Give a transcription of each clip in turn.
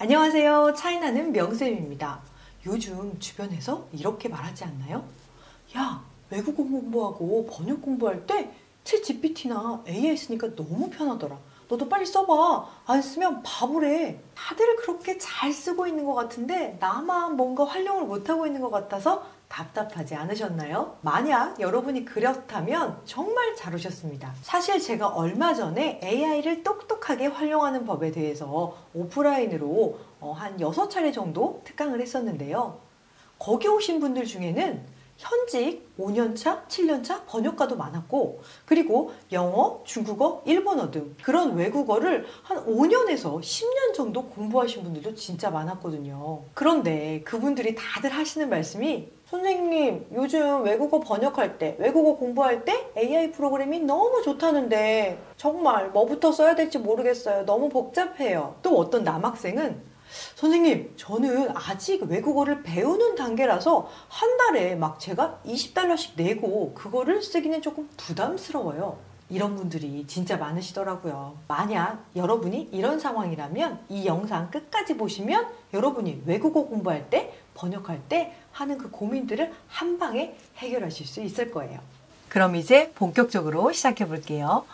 안녕하세요. 차이나는 명쌤입니다. 요즘 주변에서 이렇게 말하지 않나요? 야, 외국어 공부하고 번역 공부할 때 챗GPT나 AI 쓰니까 너무 편하더라. 너도 빨리 써봐. 안 쓰면 바보래. 다들 그렇게 잘 쓰고 있는 것 같은데 나만 뭔가 활용을 못하고 있는 것 같아서 답답하지 않으셨나요? 만약 여러분이 그렇다면 정말 잘 오셨습니다. 사실 제가 얼마 전에 AI를 똑똑하게 활용하는 법에 대해서 오프라인으로 한 6차례 정도 특강을 했었는데요. 거기 오신 분들 중에는 현직 5년차, 7년차 번역가도 많았고, 그리고 영어, 중국어, 일본어 등 그런 외국어를 한 5년에서 10년 정도 공부하신 분들도 진짜 많았거든요. 그런데 그분들이 다들 하시는 말씀이, 선생님, 요즘 외국어 번역할 때, 외국어 공부할 때 AI 프로그램이 너무 좋다는데 정말 뭐부터 써야 될지 모르겠어요. 너무 복잡해요. 또 어떤 남학생은, 선생님, 저는 아직 외국어를 배우는 단계라서 한 달에 막 제가 20달러씩 내고 그거를 쓰기는 조금 부담스러워요. 이런 분들이 진짜 많으시더라고요. 만약 여러분이 이런 상황이라면 이 영상 끝까지 보시면 여러분이 외국어 공부할 때, 번역할 때 하는 그 고민들을 한 방에 해결하실 수 있을 거예요. 그럼 이제 본격적으로 시작해 볼게요.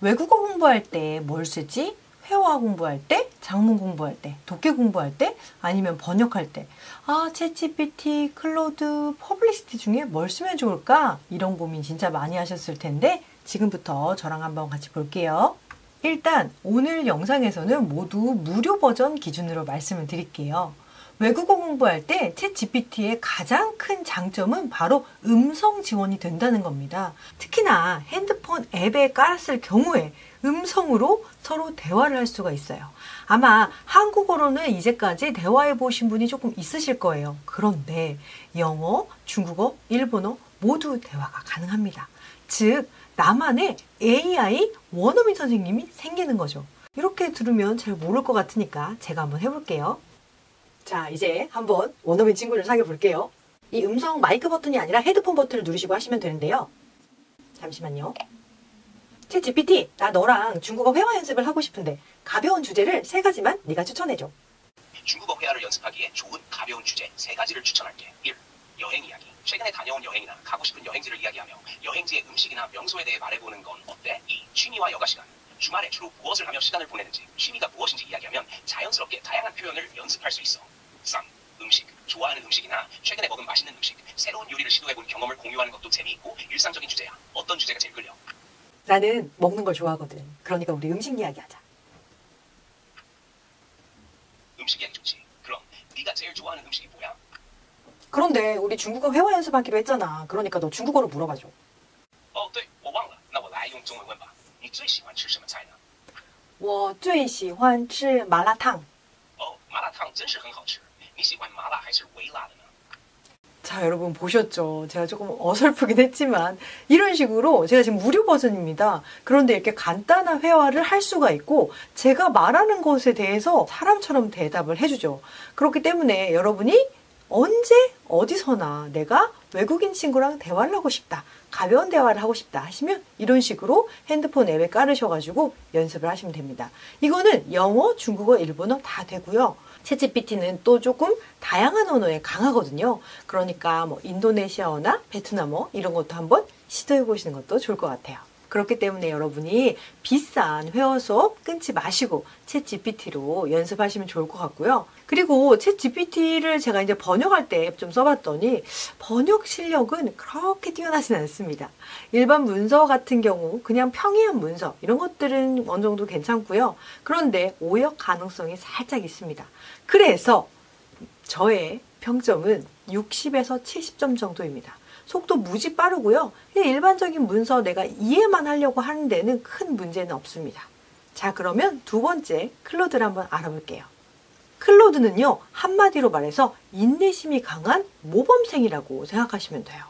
외국어 공부할 때 뭘 쓰지? 회화 공부할 때, 작문 공부할 때, 독해 공부할 때, 아니면 번역할 때, 챗GPT, 클로드, 퍼블리시티 중에 뭘 쓰면 좋을까? 이런 고민 진짜 많이 하셨을 텐데 지금부터 저랑 한번 같이 볼게요. 일단 오늘 영상에서는 모두 무료 버전 기준으로 말씀을 드릴게요. 외국어 공부할 때 챗GPT의 가장 큰 장점은 바로 음성 지원이 된다는 겁니다. 특히나 핸드폰 앱에 깔았을 경우에 음성으로 서로 대화를 할 수가 있어요. 아마 한국어로는 이제까지 대화해 보신 분이 조금 있으실 거예요. 그런데 영어, 중국어, 일본어 모두 대화가 가능합니다. 즉, 나만의 AI 원어민 선생님이 생기는 거죠. 이렇게 들으면 잘 모를 것 같으니까 제가 한번 해볼게요. 자, 이제 한번 원어민 친구를 사귀어 볼게요. 이 음성 마이크 버튼이 아니라 헤드폰 버튼을 누르시고 하시면 되는데요. 잠시만요. 챗GPT, 나 너랑 중국어 회화 연습을 하고 싶은데 가벼운 주제를 3가지만 네가 추천해줘. 중국어 회화를 연습하기에 좋은 가벼운 주제 3가지를 추천할게. 1. 여행 이야기. 최근에 다녀온 여행이나 가고 싶은 여행지를 이야기하며 여행지의 음식이나 명소에 대해 말해보는 건 어때? 2. 취미와 여가 시간. 주말에 주로 무엇을 하며 시간을 보내는지, 취미가 무엇인지 이야기하면 자연스럽게 다양한 표현을 연습할 수 있어. 3. 음식. 좋아하는 음식이나 최근에 먹은 맛있는 음식, 새로운 요리를 시도해본 경험을 공유하는 것도 재미있고 일상적인 주제야. 어떤 주제가 제일 끌려? 나는 먹는 걸 좋아하거든. 그러니까 우리 음식 이야기 하자. 음식 이야기 좋지. 그럼 네가 제일 좋아하는 음식이 뭐야? 그런데 우리 중국어 회화 연습하기로 했잖아. 그러니까 너 중국어로 물어봐줘. 对，我忘了，那我来用中文问吧。你最喜欢吃什么菜呢？我最喜欢吃麻辣烫。麻辣烫真是很好吃。你喜欢麻辣还是微辣的呢？ 자, 여러분 보셨죠? 제가 조금 어설프긴 했지만 이런 식으로 제가 지금 무료 버전입니다. 그런데 이렇게 간단한 회화를 할 수가 있고 제가 말하는 것에 대해서 사람처럼 대답을 해주죠. 그렇기 때문에 여러분이 언제 어디서나 내가 외국인 친구랑 대화를 하고 싶다, 가벼운 대화를 하고 싶다 하시면 이런 식으로 핸드폰 앱에 깔으셔가지고 연습을 하시면 됩니다. 이거는 영어, 중국어, 일본어 다 되고요. 챗GPT는 또 조금 다양한 언어에 강하거든요. 그러니까 뭐 인도네시아어나 베트남어 이런 것도 한번 시도해 보시는 것도 좋을 것 같아요. 그렇기 때문에 여러분이 비싼 회화 수업 끊지 마시고 챗GPT로 연습하시면 좋을 것 같고요. 그리고 챗GPT를 제가 이제 번역할 때 좀 써봤더니 번역 실력은 그렇게 뛰어나진 않습니다. 일반 문서 같은 경우 그냥 평이한 문서 이런 것들은 어느 정도 괜찮고요. 그런데 오역 가능성이 살짝 있습니다. 그래서 저의 평점은 60에서 70점 정도입니다. 속도 무지 빠르고요. 그냥 일반적인 문서 내가 이해만 하려고 하는 데는 큰 문제는 없습니다. 자, 그러면 두 번째 클로드를 한번 알아볼게요. 클로드는요, 한마디로 말해서 인내심이 강한 모범생이라고 생각하시면 돼요.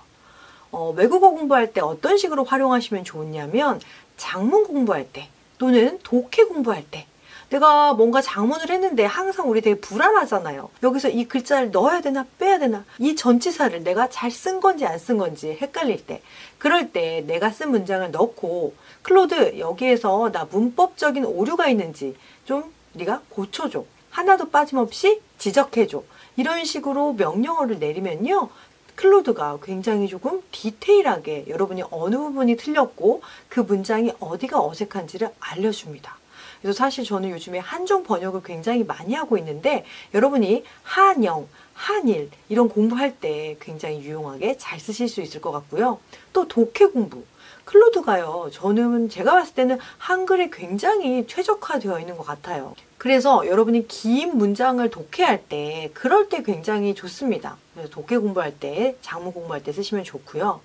외국어 공부할 때 어떤 식으로 활용하시면 좋냐면 작문 공부할 때 또는 독해 공부할 때 내가 뭔가 작문을 했는데 항상 우리 되게 불안하잖아요. 여기서 이 글자를 넣어야 되나 빼야 되나, 이 전치사를 내가 잘 쓴 건지 안 쓴 건지 헷갈릴 때, 그럴 때 내가 쓴 문장을 넣고 클로드 여기에서 나 문법적인 오류가 있는지 좀 네가 고쳐줘 하나도 빠짐없이 지적해줘. 이런 식으로 명령어를 내리면요. 클로드가 굉장히 조금 디테일하게 여러분이 어느 부분이 틀렸고 그 문장이 어디가 어색한지를 알려줍니다. 그래서 사실 저는 요즘에 한중 번역을 굉장히 많이 하고 있는데 여러분이 한영, 한일 이런 공부할 때 굉장히 유용하게 잘 쓰실 수 있을 것 같고요. 또 독해 공부. 클로드가요. 저는 제가 봤을 때는 한글에 굉장히 최적화되어 있는 것 같아요. 그래서 여러분이 긴 문장을 독해할 때 그럴 때 굉장히 좋습니다. 그래서 독해 공부할 때, 작문 공부할 때 쓰시면 좋고요.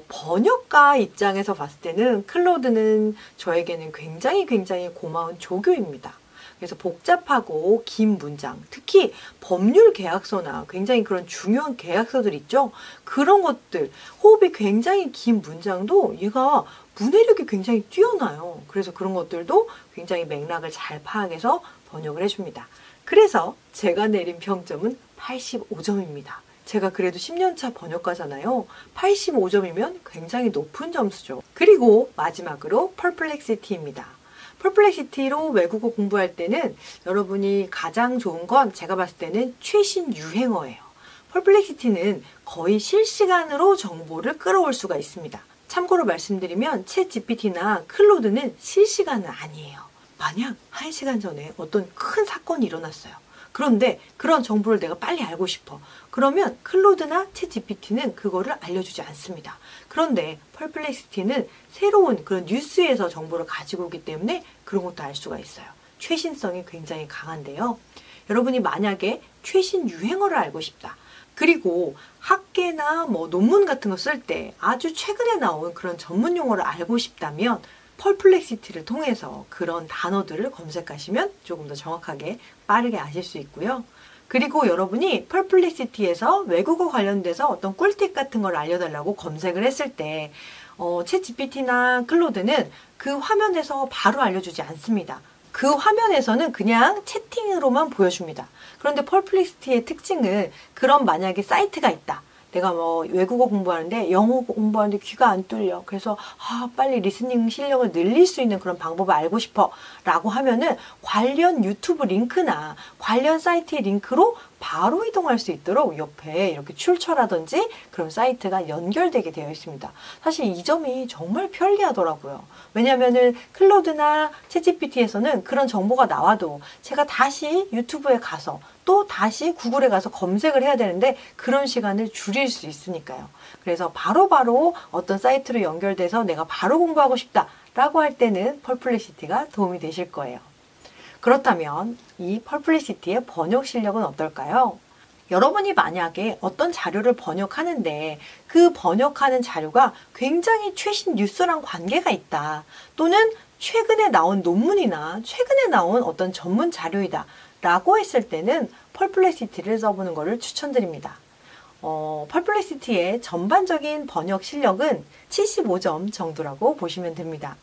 번역가 입장에서 봤을 때는 클로드는 저에게는 굉장히 고마운 조교입니다. 그래서 복잡하고 긴 문장, 특히 법률 계약서나 굉장히 그런 중요한 계약서들 있죠? 그런 것들, 호흡이 굉장히 긴 문장도 얘가 문해력이 굉장히 뛰어나요. 그래서 그런 것들도 굉장히 맥락을 잘 파악해서 번역을 해줍니다. 그래서 제가 내린 평점은 85점입니다. 제가 그래도 10년차 번역가잖아요. 85점이면 굉장히 높은 점수죠. 그리고 마지막으로 퍼플렉시티입니다. 퍼플렉시티로 외국어 공부할 때는 여러분이 가장 좋은 건 제가 봤을 때는 최신 유행어예요. 퍼플렉시티는 거의 실시간으로 정보를 끌어올 수가 있습니다. 참고로 말씀드리면 챗 GPT나 클로드는 실시간은 아니에요. 만약 1시간 전에 어떤 큰 사건이 일어났어요. 그런데 그런 정보를 내가 빨리 알고 싶어. 그러면 클로드나 챗 GPT는 그거를 알려주지 않습니다. 그런데 퍼플렉시티는 새로운 그런 뉴스에서 정보를 가지고 오기 때문에 그런 것도 알 수가 있어요. 최신성이 굉장히 강한데요. 여러분이 만약에 최신 유행어를 알고 싶다. 그리고 학계나 논문 같은 거 쓸 때 아주 최근에 나온 그런 전문 용어를 알고 싶다면 퍼플렉시티를 통해서 그런 단어들을 검색하시면 조금 더 정확하게 빠르게 아실 수 있고요. 그리고 여러분이 퍼플렉시티에서 외국어 관련돼서 어떤 꿀팁 같은 걸 알려달라고 검색을 했을 때 챗 GPT나 클로드는 그 화면에서 바로 알려주지 않습니다. 그 화면에서는 그냥 채팅으로만 보여줍니다. 그런데 퍼플렉시티의 특징은 그런 만약에 사이트가 있다. 내가 외국어 공부하는데 영어 공부하는데 귀가 안 뚫려. 그래서 빨리 리스닝 실력을 늘릴 수 있는 그런 방법을 알고 싶어 라고 하면은 관련 유튜브 링크나 관련 사이트의 링크로 바로 이동할 수 있도록 옆에 이렇게 출처라든지 그런 사이트가 연결되게 되어 있습니다. 사실 이 점이 정말 편리하더라고요. 왜냐하면은 클로드나 챗GPT에서는 그런 정보가 나와도 제가 다시 유튜브에 가서 또 다시 구글에 가서 검색을 해야 되는데 그런 시간을 줄일 수 있으니까요. 그래서 바로바로 어떤 사이트로 연결돼서 내가 바로 공부하고 싶다라고 할 때는 퍼플렉시티가 도움이 되실 거예요. 그렇다면 이 퍼플렉시티의 번역 실력은 어떨까요? 여러분이 만약에 어떤 자료를 번역하는데 그 번역하는 자료가 굉장히 최신 뉴스랑 관계가 있다. 또는 최근에 나온 논문이나 최근에 나온 어떤 전문 자료이다. 라고 했을 때는 퍼플렉시티를 써보는 것을 추천드립니다. 퍼플렉시티의 전반적인 번역 실력은 75점 정도라고 보시면 됩니다.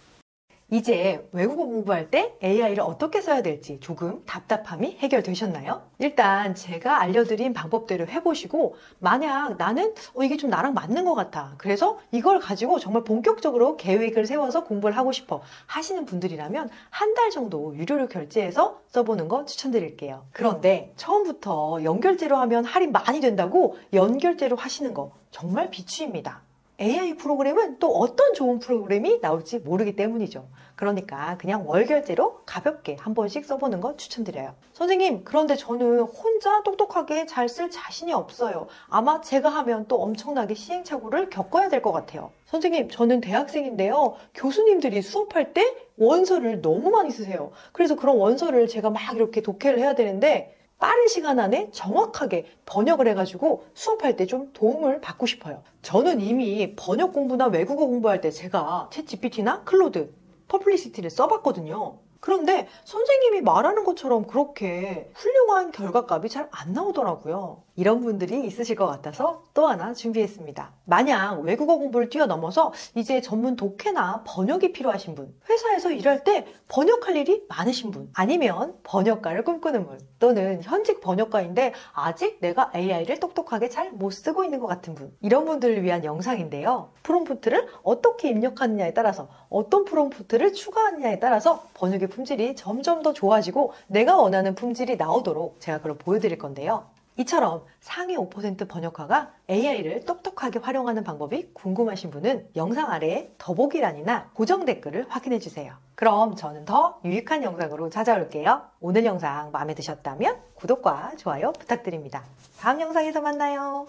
이제 외국어 공부할 때 AI를 어떻게 써야 될지 조금 답답함이 해결되셨나요? 일단 제가 알려드린 방법대로 해보시고 만약 나는 이게 좀 나랑 맞는 것 같아. 그래서 이걸 가지고 정말 본격적으로 계획을 세워서 공부를 하고 싶어 하시는 분들이라면 한 달 정도 유료로 결제해서 써보는 거 추천드릴게요. 그런데 처음부터 연결제로 하면 할인 많이 된다고 연결제로 하시는 거 정말 비추입니다. AI 프로그램은 또 어떤 좋은 프로그램이 나올지 모르기 때문이죠. 그러니까 그냥 월결제로 가볍게 한 번씩 써보는 거 추천드려요. 선생님, 그런데 저는 혼자 똑똑하게 잘 쓸 자신이 없어요. 아마 제가 하면 또 엄청나게 시행착오를 겪어야 될 것 같아요. 선생님, 저는 대학생인데요. 교수님들이 수업할 때 원서를 너무 많이 쓰세요. 그래서 그런 원서를 제가 막 이렇게 독해를 해야 되는데 빠른 시간 안에 정확하게 번역을 해가지고 수업할 때 좀 도움을 받고 싶어요. 저는 이미 번역 공부나 외국어 공부할 때 제가 챗 GPT나 클로드, 퍼플렉시티를 써봤거든요. 그런데 선생님이 말하는 것처럼 그렇게 훌륭한 결과값이 잘 안 나오더라고요. 이런 분들이 있으실 것 같아서 또 하나 준비했습니다. 만약 외국어 공부를 뛰어넘어서 이제 전문 독해나 번역이 필요하신 분, 회사에서 일할 때 번역할 일이 많으신 분, 아니면 번역가를 꿈꾸는 분, 또는 현직 번역가인데 아직 내가 AI를 똑똑하게 잘 못 쓰고 있는 것 같은 분, 이런 분들을 위한 영상인데요. 프롬프트를 어떻게 입력하느냐에 따라서 어떤 프롬프트를 추가하느냐에 따라서 번역의 품질이 점점 더 좋아지고 내가 원하는 품질이 나오도록 제가 그걸 보여드릴 건데요. 이처럼 상위 5% 번역가가 AI를 똑똑하게 활용하는 방법이 궁금하신 분은 영상 아래에 더보기란이나 고정 댓글을 확인해주세요. 그럼 저는 더 유익한 영상으로 찾아올게요. 오늘 영상 마음에 드셨다면 구독과 좋아요 부탁드립니다. 다음 영상에서 만나요.